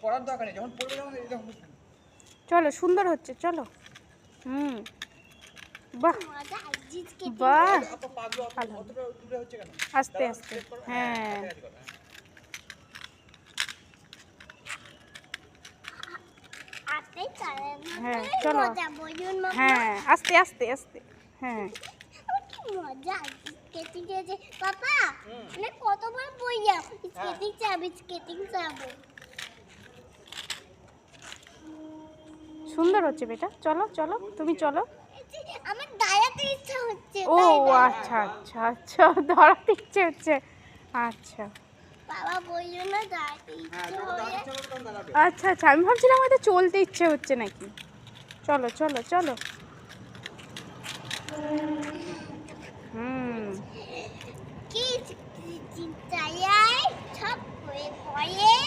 পড়ার দরকার নেই, যখন পড়বে তখন এরকম। চলো, সুন্দর হচ্ছে, চলো। বাহ বাহ, আস্তে আস্তে, হ্যাঁ হ্যাঁ, চলো, হ্যাঁ আস্তে আস্তে আস্তে, হ্যাঁ। মজা স্কেটিং এ পাপা মানে কতবার বইয়া স্কেটিং যাবো। সুন্দর হচ্ছে বেটা, চলো চলো, তুমি চলো। আমার দাঁড়াতে ইচ্ছা হচ্ছে। ও আচ্ছা আচ্ছা আচ্ছা, দাঁড়াতে ইচ্ছে হচ্ছে, আচ্ছা বাবা বললো না দাঁড়াতে ইচ্ছে হয়। আচ্ছা আচ্ছা, আমি ভাবছিলাম হয়তো চলতে ইচ্ছে হচ্ছে নাকি। চলো চলো চলো। কি চাই সব হয়ে পড়ে